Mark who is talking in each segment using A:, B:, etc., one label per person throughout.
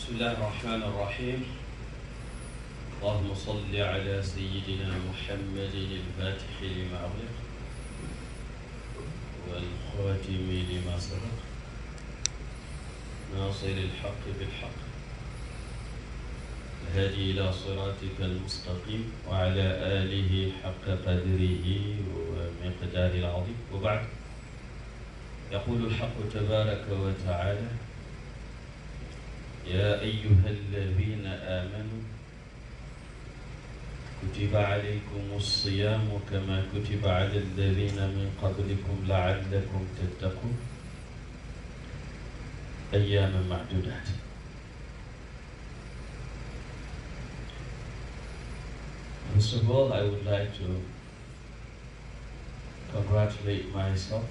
A: بسم الله الرحمن الرحيم. اللهم صل على سيدنا محمد الفاتح لما أغلق والخاتم لما سبق ناصر الحق بالحق الهادي إلى صراطك المستقيم وعلى آله حق قدره ومقداره العظيم. وبعد، يقول الحق تبارك وتعالى: يا أيها الذين آمنوا كتب عليكم الصيام كما كتب على الذين من قبلكم لعلكم تتقون أياما معدودات. First of all, I would like to congratulate myself,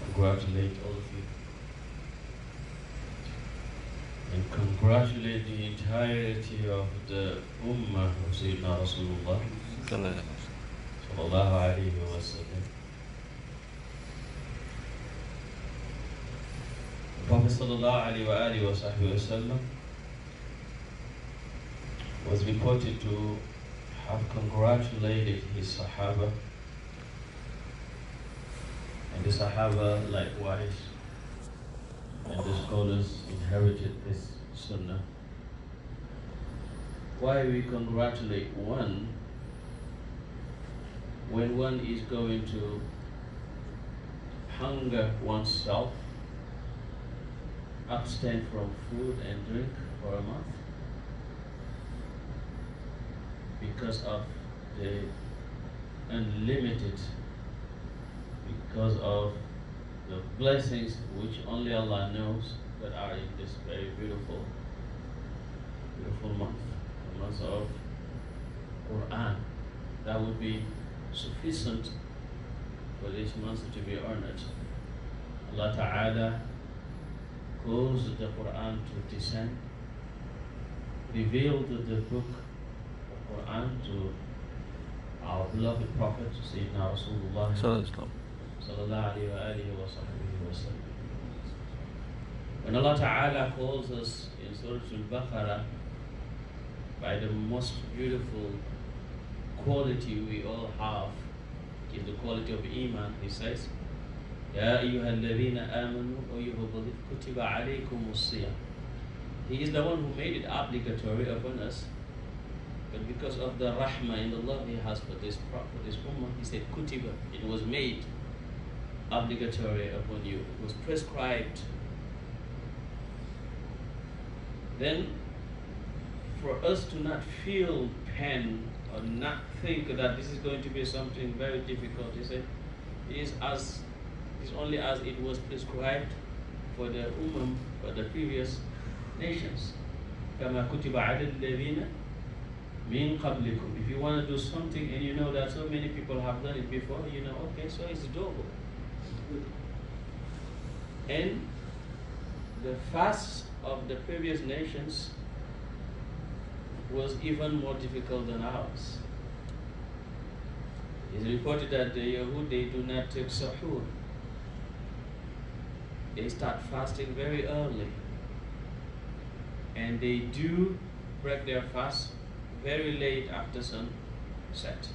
A: congratulate all of you, and congratulate the entirety of the Ummah of Sayyidina Rasulullah sallallahu alayhi wa sallam. The Prophet sallallahu alayhi wa sallam was reported to have congratulated his Sahaba, and the Sahaba likewise, and the scholars inherited this sunnah. Why we congratulate one when one is going to hunger oneself, abstain from food and drink for a month because of the unlimited, because of the blessings which only Allah knows that are in this very beautiful month, the month of Quran. That would be sufficient for this month to be honored. Allah Ta'ala caused the Quran to descend, revealed the book of Quran to our beloved Prophet Sayyidina Rasulullah sallallahu alayhi wa sallam. When Allah Ta'ala calls us in Surah Al-Baqarah by the most beautiful quality we all have, in the quality of Iman, He says, Ya ayyuha alladhina amanu, O you who believe, kutiba alaykum as-siyam. He is the one who made it obligatory upon us, but because of the rahmah and the love He has for this ummah, He said kutiba, it was made obligatory upon you, it was prescribed. Then for us to not feel pain or not think that this is going to be something very difficult, He said, is only as it was prescribed for the for the previous nations. كما كتب على الذين من قبلكم. If you want to do something and you know that so many people have done it before, you know, okay, so it's doable. And the fast of the previous nations was even more difficult than ours. It's reported that the Yahud, they do not take sahur. They start fasting very early, and they do break their fast very late after sunset.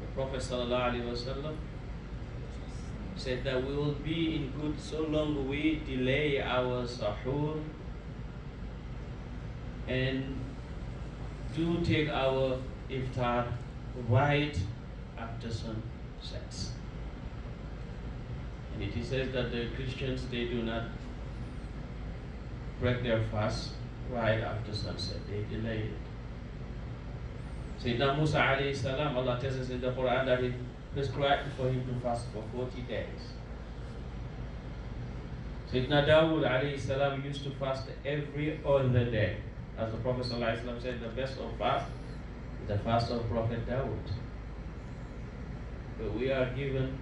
A: The Prophet ﷺ said that we will be in good so long we delay our sahur and do take our iftar right after sunset. And it says that the Christians, they do not break their fast right after sunset. They delay it. Sayyidina Musa alayhi salam, Allah tells us in the Quran that He prescribed for him to fast for 40 days. Sayyidina Dawood alayhi salam used to fast every other day. As the Prophet sallallahu alaihi wasallam said, the best of fast is the fast of Prophet Dawood. But we are given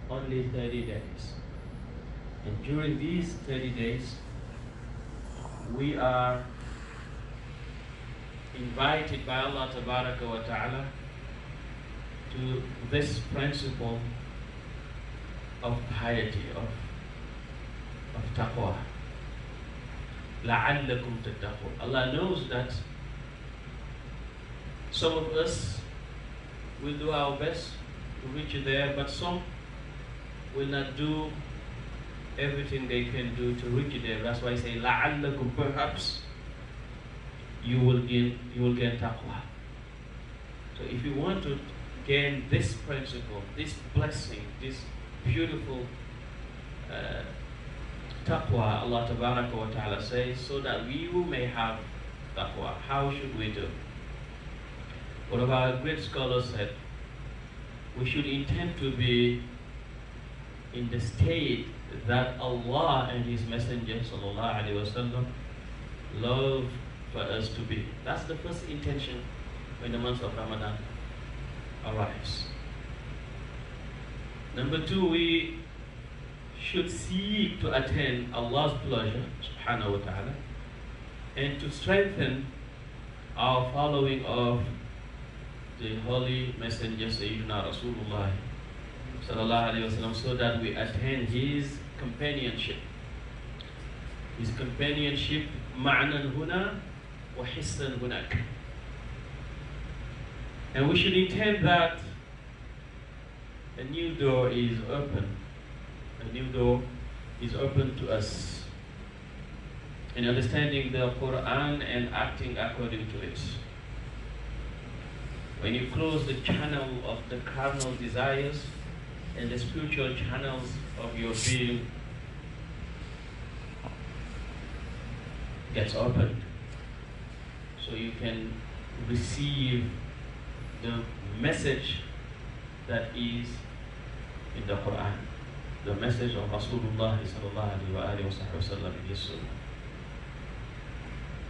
A: only 30 days. And during these 30 days, we are invited by Allah Tabaraka wa Ta'ala to this principle of piety, of taqwa. لَعَلَّكُمْ تَتَّقُونَ. Allah knows that some of us will do our best to reach there, but some will not do everything they can do to reach there. That's why I say لَعَلَّكُمْ, perhaps you will gain taqwa. So if you want to gain this principle, this blessing, this beautiful taqwa, Allah Tabaraka wa Ta'ala says, so that we may have taqwa. How should we do? One of our great scholars said, we should intend to be in the state that Allah and His Messenger Sallallahu Alaihi Wasallam love for us to be. That's the first intention when the month of Ramadan arrives. Number two, we should seek to attain Allah's pleasure, subhanahu wa ta'ala, and to strengthen our following of the Holy Messenger Sayyidina Rasulullah sallallahu alayhi wa sallam, so that we attain his companionship. His companionship ma'nan huna wa hissan hunak. And we should intend that a new door is open. A new door is open to us in understanding the Quran and acting according to it. When you close the channel of the carnal desires and the spiritual channels of your being gets opened, so you can receive the message that is in the Quran, the message of Rasulullah sallallahu alaihi wasallam in his Sunnah.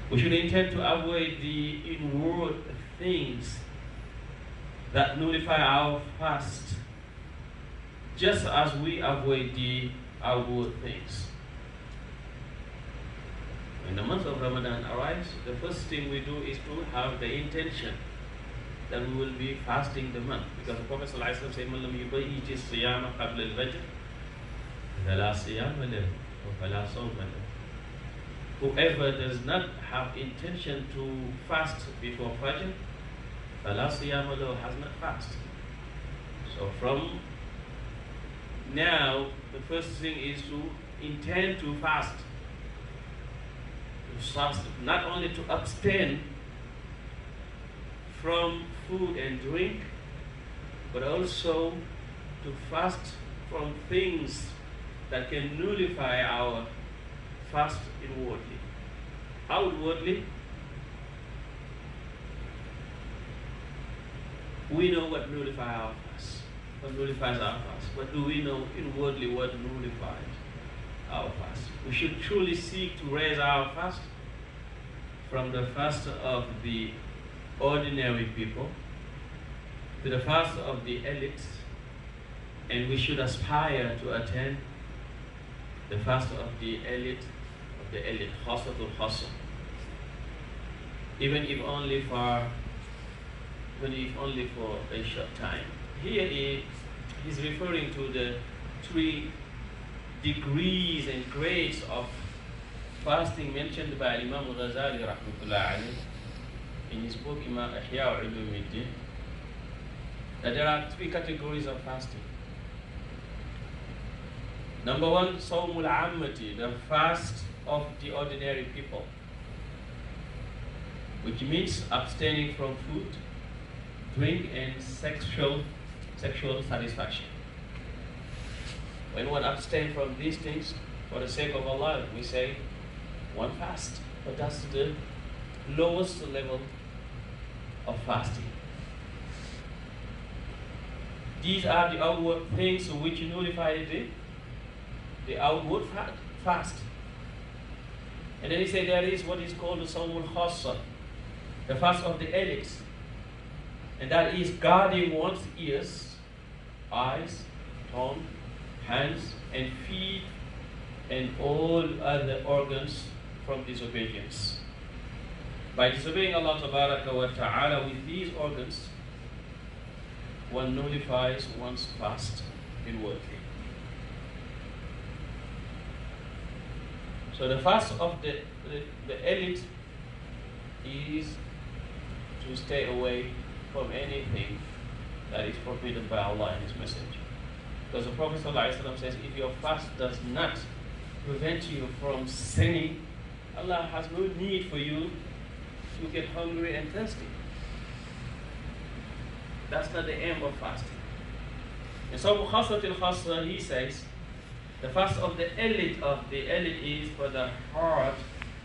A: We should intend to avoid the inward things that nullify our fast, just as we avoid the outward things. When the month of Ramadan arrives, the first thing we do is to have the intention that we will be fasting the month, because the Prophet ﷺ said, "Man lam yubayyit as-siyama qabla al-fajr, fala siyama lahu wa fala sawma lahu." Whoever does not have intention to fast before Fajr, fala siyama lahu, has not fasted. So from now, the first thing is to intend to fast. To fast, not only to abstain from food and drink, but also to fast from things that can nullify our fast inwardly. Outwardly, we know what nullifies our fast. What nullifies our fast? What do we know inwardly what nullifies our fast? We should truly seek to raise our fast from the fast of the ordinary people to the fast of the elites, and we should aspire to attain the fast of the elite, khasatul khasa, even if only for a short time. Here he's referring to the 3 degrees and grades of fasting mentioned by Imam Ghazali rahmatullah alayhi in his book Ihya Ulumuddin, that there are 3 categories of fasting. Number 1, Sawmul Ammati, the fast of the ordinary people, which means abstaining from food, drink, and sexual satisfaction. When one abstains from these things for the sake of Allah, we say one fast, but that's the lowest level of fasting. These are the outward things which nullify the outward fast. And then he said there is what is called the Sawmul Khassa, the fast of the elites. And that is guarding one's ears, eyes, tongue, hands, and feet, and all other organs from disobedience. By disobeying Allah Tabaraka wa Ta'ala with these organs, one nullifies one's fast inwardly. So the fast of the elite is to stay away from anything that is forbidden by Allah and His Messenger. Because the Prophet ﷺ says, if your fast does not prevent you from sinning, Allah has no need for you to get hungry and thirsty. That's not the aim of fasting. And so Khassatul Khassa, he says, the fast of the elite is for the heart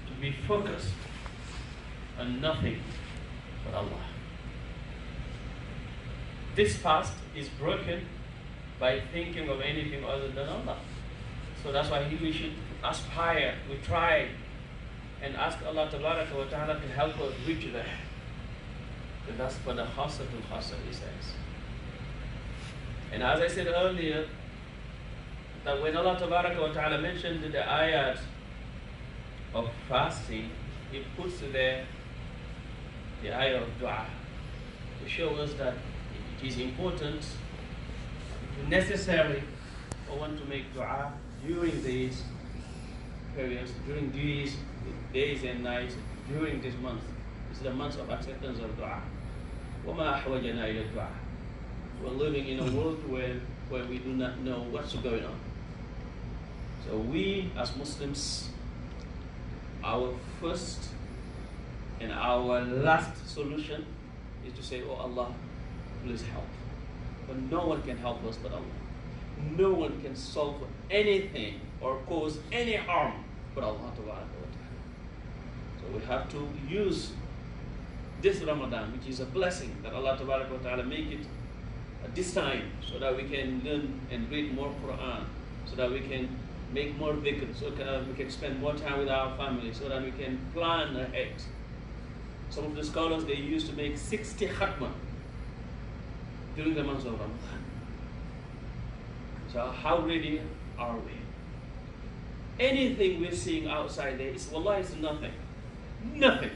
A: to be focused on nothing but Allah. This fast is broken by thinking of anything other than Allah. So that's why we should aspire, we try and ask Allah Tabaraka wa Ta'ala to help us reach there. And that's for the Khassatul Khassa, he says. And as I said earlier, that when Allah Tabaraka wa Ta'ala mentioned the ayat of fasting, He puts there the ayah of dua to show us that it is important, necessary for one to make dua during these periods, during these days and nights, during this month. This is the month of acceptance of dua. وَمَا أَحْوَجَنَا إِلَى الدُّعَى. We're living in a world where we do not know what's going on. So we as Muslims, our first and our last solution is to say, oh Allah, please help. But no one can help us but Allah. No one can solve anything or cause any harm but Allah. So we have to use this Ramadan, which is a blessing that Allah Ta'ala make it at this time, so that we can learn and read more Quran, so that we can make more dhikr, so that we can spend more time with our family, so that we can plan ahead. Some of the scholars, they used to make 60 khatma during the month of Ramadan. So how ready are we? Anything we're seeing outside there is, wallahi, it's nothing. Nothing.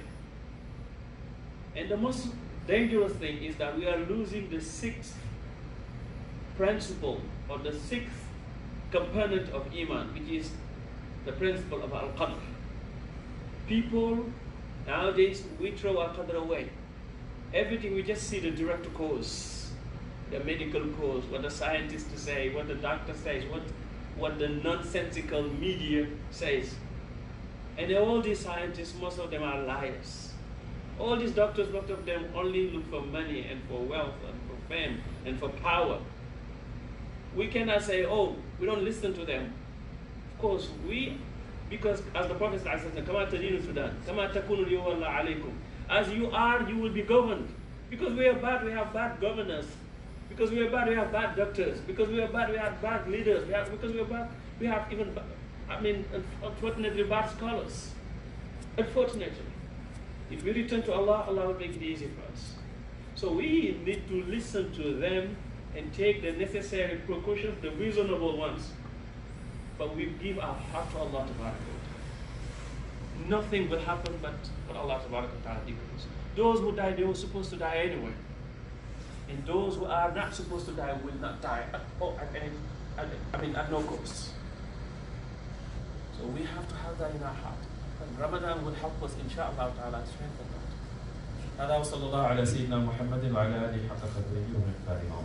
A: And the most dangerous thing is that we are losing the sixth principle, or the sixth component of Iman, which is the principle of Al-Qadr. People nowadays, we throw our Qadr away. Everything, we just see the direct cause, the medical cause, what the scientists say, what the doctor says, what the nonsensical media says. And all these scientists, most of them are liars. All these doctors, most of them only look for money and for wealth and for fame and for power. We cannot say, oh, we don't listen to them. Of course, because as the Prophet said, as you are, you will be governed. Because we are bad, we have bad governors. Because we are bad, we have bad doctors. Because we are bad, we have bad leaders. Because we are bad, we have even, unfortunately, bad scholars. Unfortunately. If we return to Allah, Allah will make it easy for us. So we need to listen to them and take the necessary precautions, the reasonable ones. But we give our heart to Allah Ta'ala. Nothing will happen but Allah Ta'ala decrees. Those who die, they were supposed to die anyway. And those who are not supposed to die will not die at no cost. So we have to have that in our heart. And Ramadan will help us, inshallah ta'ala, strengthen that. هذا وصلى الله على سيدنا محمد وعلى آله حق قدره ومقداره.